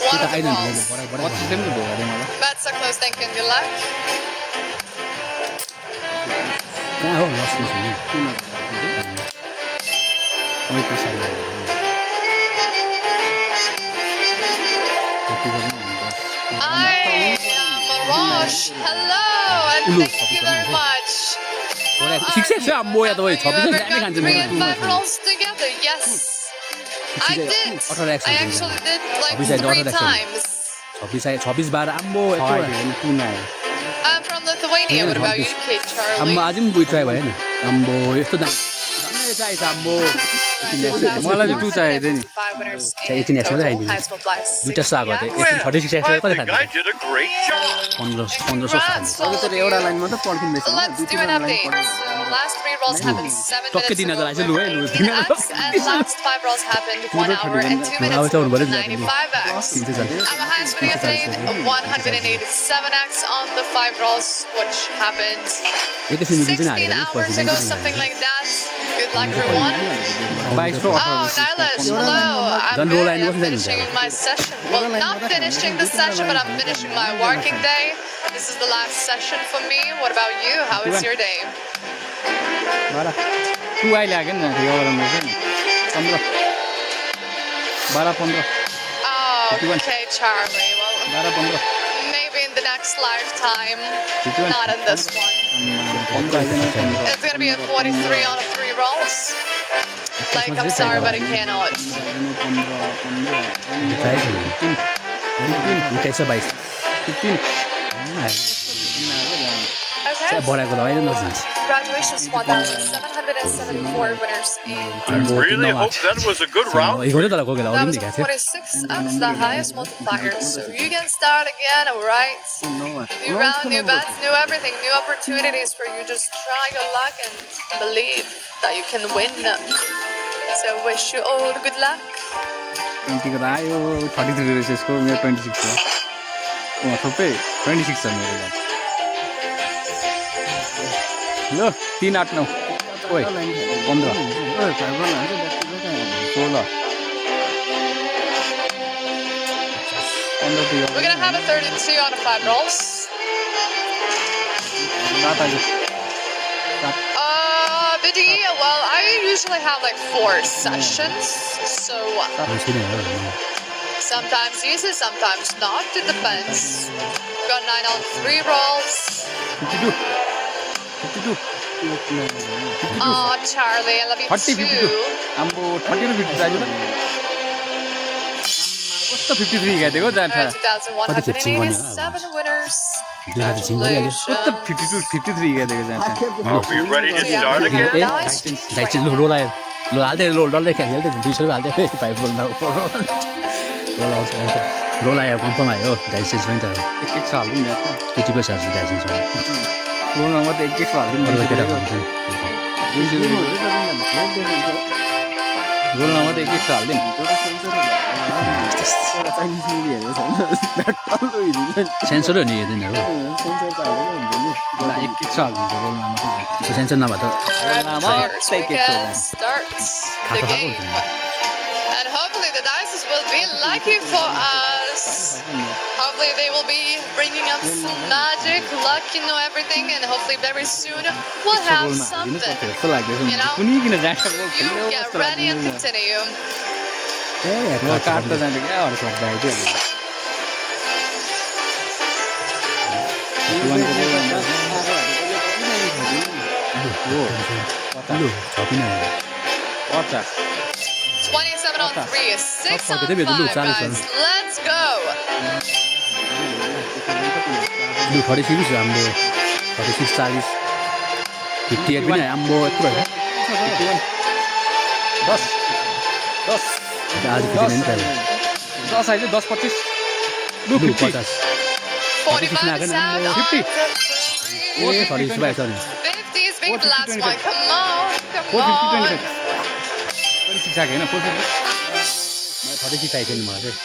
one
त्यो
of
त
the
आइरहनु
rolls.
बडा बडा
25 पनि भयो अरे मलाई
Bets are close. Thank you and good luck.
कहाँ हो लस नि ओइ पैसा
I am Rosh. Hello, and thank you very much.
शिक्षक छ म या त ओइ 26
You
नै
ever got
खान्छु
3
म
and 5 rolls together? Yes. I did. I actually did like 3 times.
26 12 आम्बो
होइन कुन आयो
I'm from Lithuania. What about you, Kate
आम्मा
Charlie?
आज पनि बुइ ट्राई भयो नि आम्बो यस्तो दाम दामी चाहिन्छ आम्बो
मलाई चाहिँ 2 चाहिएको थियो नि
5 winners
Saya
in
18 extra
total.
aja.
Highest multiplies.
दुईटा साग
Yeah.
हो 36 एक्स्ट्रा
I
कति
think
खान्छ
I did a great job.
1500
Congrats,
खान्छ
all
अब
of
तर
you.
एउटा लाइन मात्र पर्खिँदैछ हैन
Let's do an update. So last 3 rolls happened 7
टक्कै
minutes
3,000
ago.
आएछ, लु है, लु,
with
3,000
18x, and last 5 rolls happened 1 hour and 2 minutes
अब
ago
चाहिँ
with
हुनु पर्यो नि
95x.
तिन चाहिँ चल्यो
Our highest winning update 187x on the 5 rolls, which happened
एकैछिन मिटिङ
16
हालेर
hours
पछि
ago, something like that. Good luck, everyone.
22 raw
Oh,
18
Nylas, hello. I'm
Don't
good.
roll any
I'm
more than
finishing
that.
my session. Well, not finishing the session, but I'm finishing my working day. This is the last session for me. What about you? How is your day?
2 अहिले आएको नि यो गराउनु चाहिँ 15 12 15
Oh, okay, Charlie. Well,
12 15
maybe in the next lifetime,
51
not in this one.
15 आइदैन
It's gonna be a 43 on a 3 rolls. Like, I'm sorry, but I cannot.
मिठाई छ 22
Okay.
बढाएको त होइन नजान्छ
Congratulations, 1,774 winners in.
I really hope that was a good round.
हिँड्दै तल गएको
That
अलिक
was
दिएको थियो
46x, the highest multiplier. So you can start again, alright? New round, new bets, new everything, new opportunities for you. Just try your luck and believe that you can win. So wish you all good luck.
20 को त आयो 33 रहेछ यसको मेरो 26 छ थुप्रै 26 छ मेरो लागि ल 3 8 9 ओइ 15
ओइ फाइबर लान्छ back
16 15
We're gonna have a 32 on a 5 rolls.
7 आयो
Biddy, well, I usually have like 4 sessions. So sometimes easy, sometimes not. It depends. Got 9 on 3 rolls.
52 52
Oh, Charlie, I love you
30 52
too.
आम्बो 30 र 50 चाहियो कस्तो 53 गएको जान्छ
2,187 winners.
कस्तो 52 53 गएको जान्छ
Are we ready to start again?
दाइचे लो रोल आयो लो हाल्दै लो डल्लै खेल्दै 200 हाल्दै पाइप रोल रोल आयो कन्फर्म आयो डाइसेन्स पनि त
एक एक छ हाल्दिनु नि
केटी पैसा डाइसेन्स हो
रोल नम्बर त एक एक छ हाल्दिनु
अरू केटा हुन्छ
रोल नम्बर त एक एक छ हाल्दिनु सेन्सर हो नि यो दिनहरू एक एक छ हाल्दिन्छ रोल नम्बर
सेन्सर नभए त
First, we can start the game. And hopefully the dice will be lucky for us. Hopefully they will be bringing up some magic, luck, everything. And hopefully very soon we'll have something.
जस्तो लाग्दैछ
You know?
कुनै किन जान्छ
You get ready and continue.
काट त जान्छ क्या अरू सक्दा आइदियो पचास
27 on 3, 6 on
Fuck, they
5,
do 40
guys. Let's go.
लु 36 हाम्रो 36 40 58 पनि आम्बो यत्रो है
10 10
आज किन नि त
10 आइज 10 25 लु
लु
50
50
45 sound on
50.
the
ओ
3.
36 बाइ छ नि
50 is being the last one. Come on. Come
450
on.
26 आएको होइन 450
36 आइछ नि मलाई चाहिँ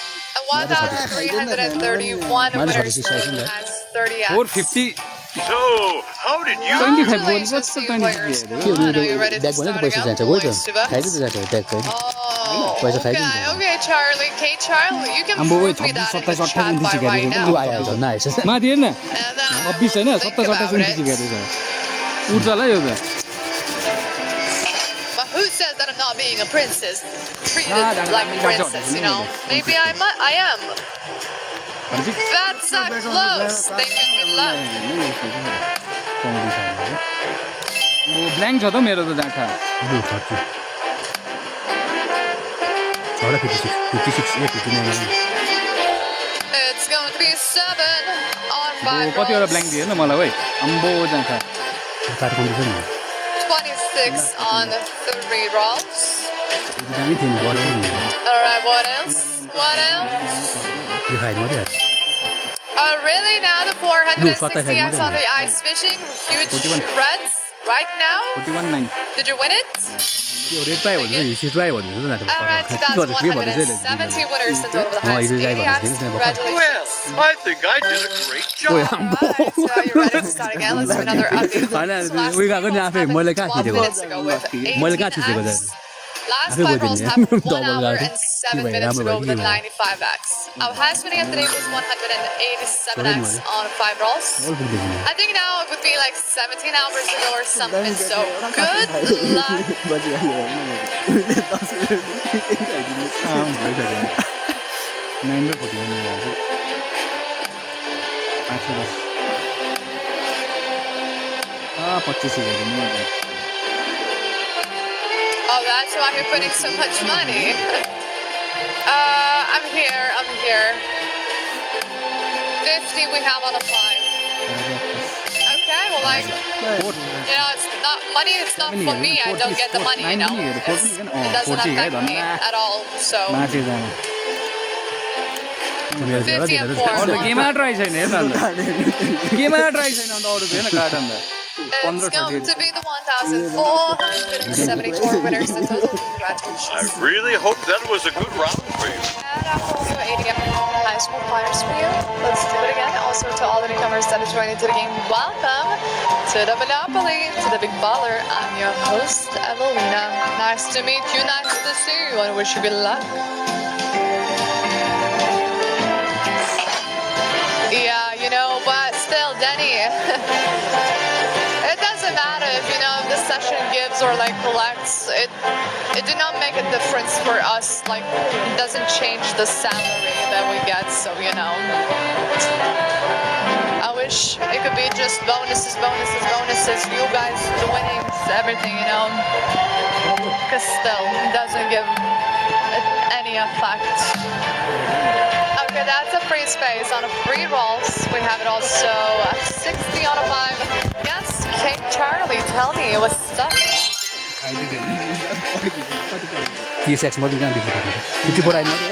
1,331
Minus
winners
46 seconds,
has 30 X.
450
So, how did you?
25 बोल
Congratulations
कस्तो
to you
25
players.
दिएर
के
Come on, are you ready to
bag भने
start
त पैसा
again,
जान्छ गयो
boys?
त खाइदिनु त जान्छ ब्याग चाहिँ
Oh,
पैसा
okay,
खाइदिनु त
okay, Charlie. Okay, Charlie, you can
आम्बो
prove
ओइ
me that in
26
the
27
chat by
इन्ची
right
लु
now.
आयो झन् आएछ
माथि हेर्न
And then
26 होइन
think
27
about
28 इन्ची
it.
गरेको छ उठ्छ होला यो त
But who says that I'm not being a princess? Treated
Nah, nah,
like a
nah,
princess, you know? Maybe I am. That's not close. Thank you, good luck.
Blank छ त मेरो त जाँखा
लु 30 छोरा 56 56 ए 59
It's going to be 7 on 5
कतिवटा
rolls.
Blank दियो न मलाई है अम्बो जाँखा
काठ कम्ती छ नि
26 on 3 rolls.
दामी थियो नि बढेको नि
Alright, what else? What else?
यो खाइ मात्रै हाल्छ
Really now the 460x on the ice fishing, huge
41.
reds right now.
41.9
Did you win it?
यो रेड प्राइज भन्नु हिस्ट्री प्राइज भन्नु न
Alright, so that's 170 winners in total with the highest 80x. Congratulations.
Well, I think I did a great job.
Alright, so you're ready to start again. Let's do another update.
होइन
Last
उयो गएको नि आफै मैले कहाँ
12
खिचेको
minutes ago with
मैले कहाँ खिचेको
18x.
त
Last
आफै
5 rolls
गइदिने
happened 1
Double
hour
gएको
and 7 minutes ago with the 95x. Our highest winning at today was 187x on 5 rolls.
अल पुग्दैन
I think now it would be like 17 hours ago or something, so good luck.
बजिहाल्यो 9 raw 41
Oh, that's why you're putting so much money. I'm here. 50 we have on a 5. Okay, well, like, it's not money, it's not for me. I don't get the money, you know. It doesn't affect me at all, so 50 and 4.
गेममा try छैन हेर्न अन्त गेममा try छैन अन्त अरू हेर्न card अन्त
It's going to be the 1,474 winners in total.
I
Congratulations.
really hope that was a good round for you.
And I'm also 80 high school players for you. Let's do it again. Also to all the newcomers that are joining to the game, welcome to the Monopoly, to the Big Baller. I'm your host, Evelina. Nice to meet you, nice to see you, and wish you good luck. Yeah, you know, but still, Denny, it doesn't matter if, you know, if the session gives or, like, collects. It did not make a difference for us. Like, it doesn't change the salary that we get, so, you know. I wish it could be just bonuses, you guys, the winnings, everything, you know. Because still, it doesn't give it any effect. Okay, that's a free space on a free rolls. We have it also 60 on a 5. Yes, King Charlie, tell me what's up.
TSX मात्रै कहाँ देखिएको 54 आइ मात्रै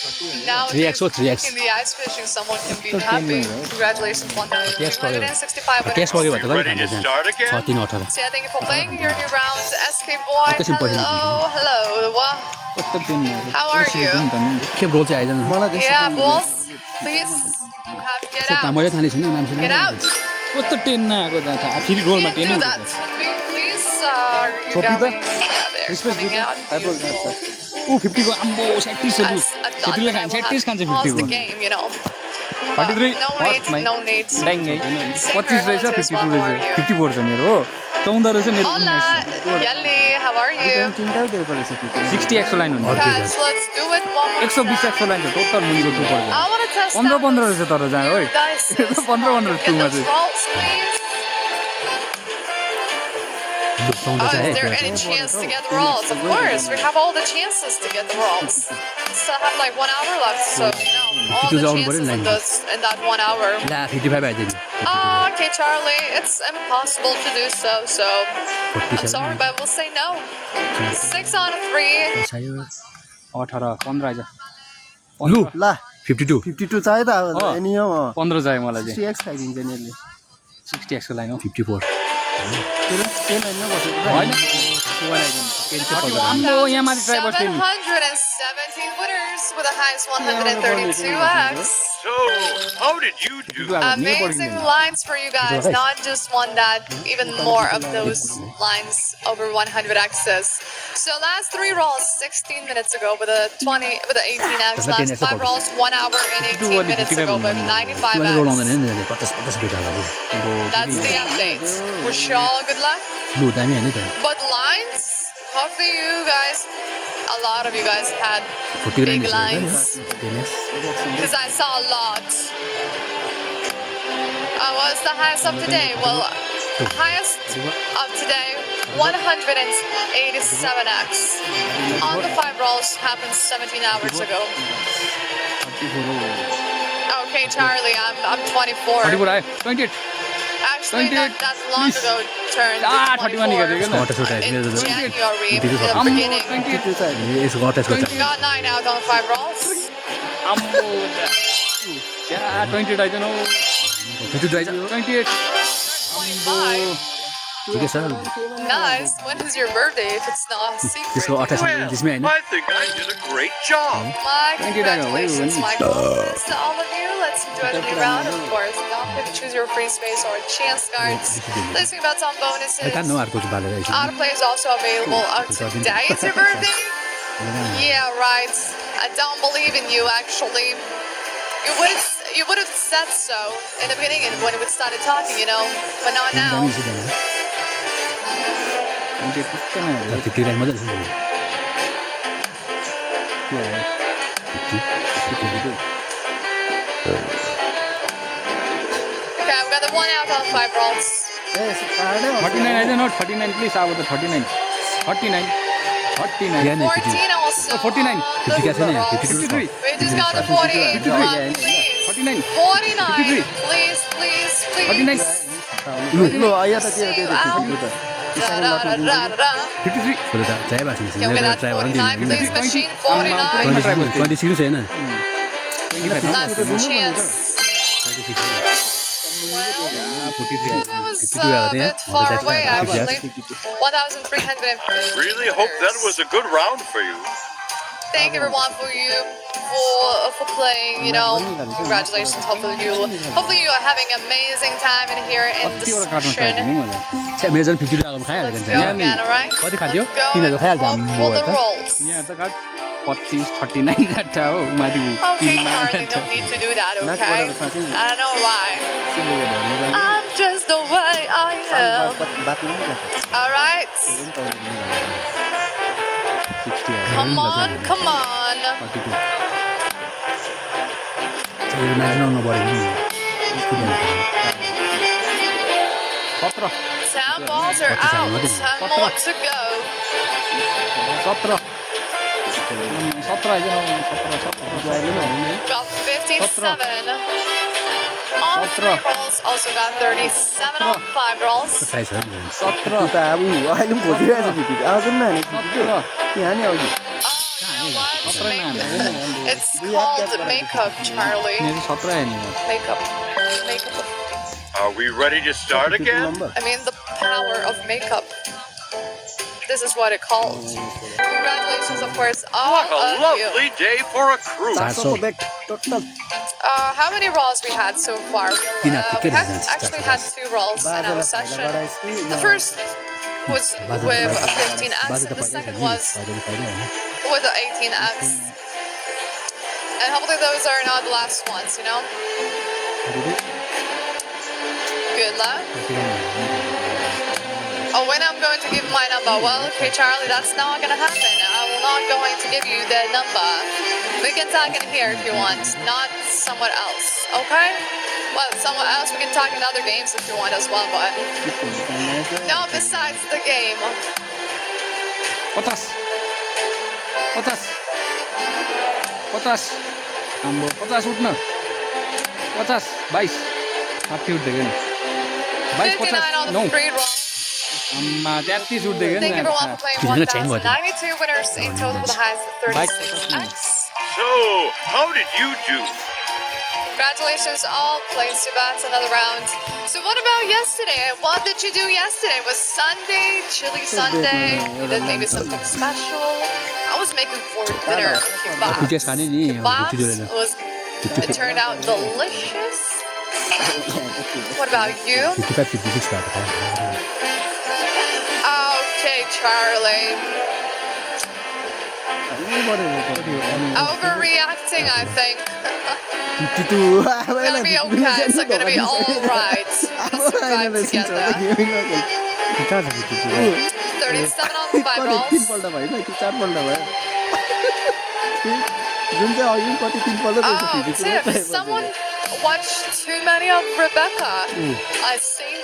Exactly. Now
3x or 3x?
in the ice fishing, someone can be happy. Congratulations, 1,265
क्यास पग्यो भने त कहिले
Ready to
खान्छ
start again?
13 18
So yeah, thank you for playing your new rounds. SK Boy, hello.
कस्तो टिम
How are you?
खेप role चाहिँ आइदैन
Yeah, boss, please. Get out.
मैले थाहा छैन नाम छैन
Get out.
कस्तो टेन नआएको त फेरि रोलमा ten
Do that. Please, you got me. Yeah, they're coming out.
ऊ 50 को आम्बो 37
As a dot,
सेटिले
I
खान्छ
will
37 खान्छ
have
50
paused the
को
game, you know.
43
No need.
ड्याङ है 25 रहेछ 52 रहेछ 54 छ मेरो हो 14 रहेछ मेरो
Hola, Yali, how are you?
60 एक्सो लाइन हुन्छ
Guys, let's do it one more
120
time.
एक्सो लाइन छ टोटल मुनिको टु पर्छ
I want to test
15
out
रहेछ तर जहाँ ओइ
guys.
15
Get
टुमा
those
चाहिँ
rolls, please. Oh, is there any chance to get the rolls? Of course, we have all the chances to get the rolls. Still have like 1 hour left, so you know all the chances in that 1 hour.
ला 55 आइदिन्छ
Okay, Charlie, it's impossible to do so. So I'm sorry, but we'll say no. 6 on a 3.
18 15 eyes
लु
ला
52
52 चाहियो त अब
अँ।
Any हो
15 चाहियो मलाई चाहिँ
3x खाइदिन्छ नि यसले
60 एक्सको लाइन हो
54
तेल हैन बसेको
होइन आम्बो यहाँ माथि ट्राई बस्छ
717 winners with the highest 132x.
So, how did you do?
Amazing lines for you guys. Not just one that, even more of those lines over 100x's. So last 3 rolls 16 minutes ago with a 18x. Last 5 rolls 1 hour and 18 minutes ago with 95x.
Roll आउँदैन नि 50 50 beta लाग्यो
That's the update. Wish you all good luck.
लु दामी हैन त
But lines, hopefully you guys, a lot of you guys had
49
big lines.
lines
Because I saw a lot. What's the highest of today? Well, highest of today, 187x. On the 5 rolls happened 17 hours ago. Okay, Charlie, I'm 24.
24 आयो 28
Actually, not
28,
that long
please.
ago turned
Ah, 31 ही
24
करेगा ना?
Smart shoot
in
है
January,
It is
the
hot.
beginning.
22 छ अहिले
यसको attach गर्छ
Got 9 out on 5 rolls.
आम्बो क्या 28 आइज न
52 आइज
28
25.
ठिकै छ
Nice. When is your birthday if it's not a
त्यसको
secret?
28
Well,
त्यसमै होइन
I think I did a great job.
My
Thank you, Daniel.
congratulations, Michael. Congrats to all of you. Let's enjoy the new round, of course. Don't forget to choose your free space or chance cards. Let's think about some bonuses.
I can't know अर्को चाहिँ बालेर आइसक्यो
Autoplay is also available up to today. It's your birthday? Yeah, right. I don't believe in you, actually. You would have said so in the beginning when we started talking, you know, but not now.
28 पुग्छ न
50 rhyme मात्रै छ
Okay, I've got the 1 out on 5 rolls.
ए कार्डै
39 आइज न 39 please अब त 39 39 39
यहाँ नि
14 also.
49.
on
50
the
क्या छ नि
rolls.
52
We just got the 48. Come on, please.
49
49. Please, please, please.
49
लु यहाँ त के हो त्यो त
Da-da-da-da-da.
53
छोरा त चाहे भएको
Can we get that 49, please, machine? 49.
26 छैन
That's the chance. That was a bit far away, actually. 1,350.
Really hope that was a good round for you.
Thank everyone for playing. You know, congratulations. Hopefully you are having an amazing time in here in the
कतिवटा काट्न
session.
सक्यो नि मलाई
छ्या मेरो झन् 52 आगो खाइहाल्यो
Let's go again, alright?
कति खाथ्यो
Go
3 खाइहाल्छ
and
आम्बो
pull the
त
rolls.
यहाँ त काट 25 39 काट्टा हो माथि
Okay, Carly, don't need to do that, okay? I don't know why. I'm just the way I am.
बात नै
Alright. Come on, come on.
यो नाच्नु आउनु पऱ्यो नि
17
10 balls are out. 10 more to go.
17 eyes न 17
Got 57. On 3
17.
rolls, also got 37 on 5 rolls.
Price हो नि
17
त अब अहिले पनि खोजिरहेको छ भिडियो आउँछ नि
17
यहाँ नि अघि
What's makeup? It's called makeup, Charlie.
मेरो 17 आयो नि
Makeup. Makeup.
Are we ready to start again?
Number
I mean, the power of makeup. This is what it calls. Congratulations, of course, all
What a
of you.
lovely day for a cruise.
400 को bag total
How many rolls we had so far?
Tina,
We
ticket
had,
is
actually had 2 rolls in our session. The first was with a 15x, and the second was with an 18x. And hopefully those are not the last ones, you know? Good luck. Oh, when I'm going to give my number? Well, okay, Charlie, that's not going to happen. I'm not going to give you the number. We can talk in here if you want, not somewhere else, okay? Well, somewhere else we can talk in other games if you want as well, but no, besides the game.
50 50 50 आम्बो 50 उठ्न 50 22 60 उठ्दै गयो नि 22
59 on
50
the
9
free roll.
आम्मा 33 उठ्दै गयो
Thank
नि
everyone for playing
She's gonna change what?
1,092 winners in total with the highest of 36x.
So, how did you do?
Congratulations all, playing Subats another round. So what about yesterday? What did you do yesterday? Was Sunday, chili Sunday? You did maybe something special? I was making for dinner
Kuche
kebabs.
खाने नि
Kebabs
52
was, it turned out delicious. What about you?
55 56 भएको
Okay, Charlie. Overreacting, I think.
52
It's gonna be okay. It's gonna be all right. We'll survive together. 37 on the 5 rolls.
तीनपल्ट भयो नि कि चारपल्ट भयो जुन चाहिँ अघि कति तीनपल्ट
Oh, Tiff, someone watched too many of Rebecca. I see.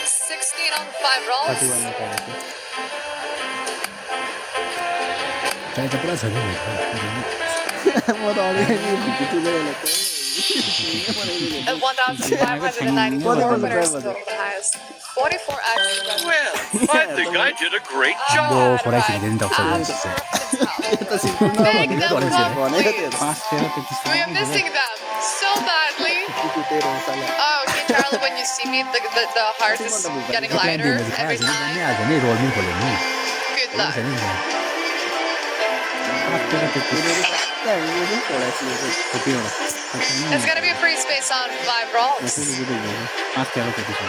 16 on the 5 rolls.
चाहिन्छ पुरा छ नि
म त अघि 52 लै होला
1,594 kilometers is the highest. 44 actually.
Well, I think I did a great
뭐
job.
보라색이 된다고 써있어요.
Make them come, please.
5
We are missing them so badly. Oh, okay, Charlie, when you see me, the heart is getting lighter every time.
Roll में खोलेंगे
Good luck. It's gonna be a free space on 5 rolls.
5 13 34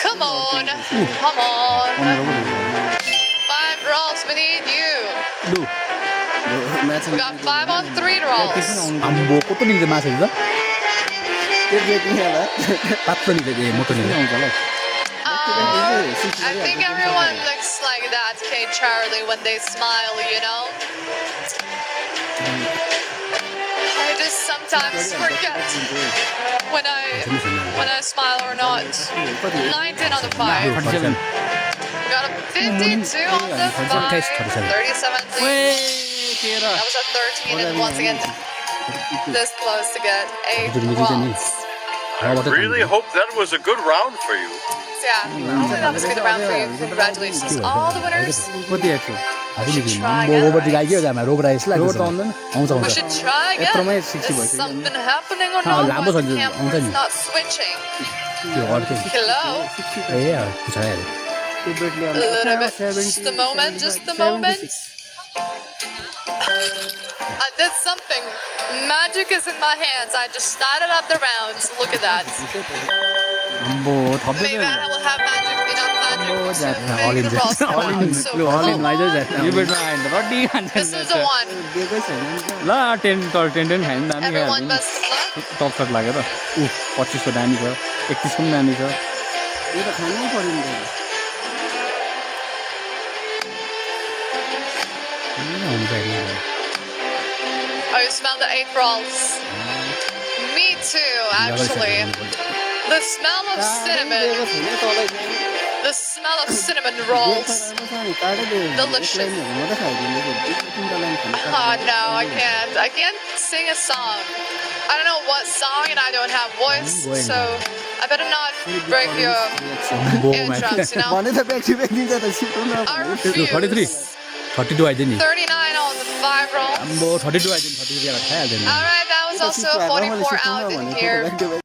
Come on. Come on. 5 rolls, we need you.
루
We got 5 on 3 rolls.
안보 꽃돌이들 마셔서 빠뜨리들 예 모토리들
I think everyone looks like that, K. Charlie, when they smile, you know? I just sometimes forget when I smile or not. 19 on the 5.
37
Got a 52 on the 5. 37. That was a 13, and once again, this close to get 8 rolls.
I really hope that was a good round for you.
So yeah, hopefully that was a good round for you. Congratulations, all the winners.
कति आएको
아들이 뭐 오버디 가이겨잖아 로브라이스
로버
라이스
ताउनु
엉성
We
엉성
should try again.
यत्रोमै 60
Is
भइसक्यो
something happening or
아,
not?
라보
Why
선수
the camera's
엉성이.
not switching?
이거 어떻게
Hello?
해야 붙여야 돼
A little bit. Just a moment, just a moment. I did something. Magic is in my hands. I just started up the rounds. Look at that.
뭐더
Maybe I will have magic, enough magic to
all in
make the rolls
just-
come
all
out.
in
So
all in
come
लाइजर
on.
जात
यो बेटमा आयो भने त रड्डी खान्छ
This is the one.
ल 10 तर 10 10 खायो दामी
Everyone,
खायो
best of luck.
Top shirt लाग्यो त 25 को दामी छ 31 को पनि दामी छ
यो त खानै पर्यो नि त।
Oh, you smell the 8 rolls. Me too, actually. The smell of cinnamon. The smell of cinnamon rolls. Delicious. Oh no, I can't. I can't sing a song. I don't know what song and I don't have voice, so I better not break your eardrums, you know?
भने त back back दिन्छ त सिक्नु न
I
Sorry,
refuse.
32 आइदियो नि
39 on the 5 rolls.
आम्बो 32 आइदियो 32 बेला खाइहाल्दैन
Alright, that was also 44 out in here.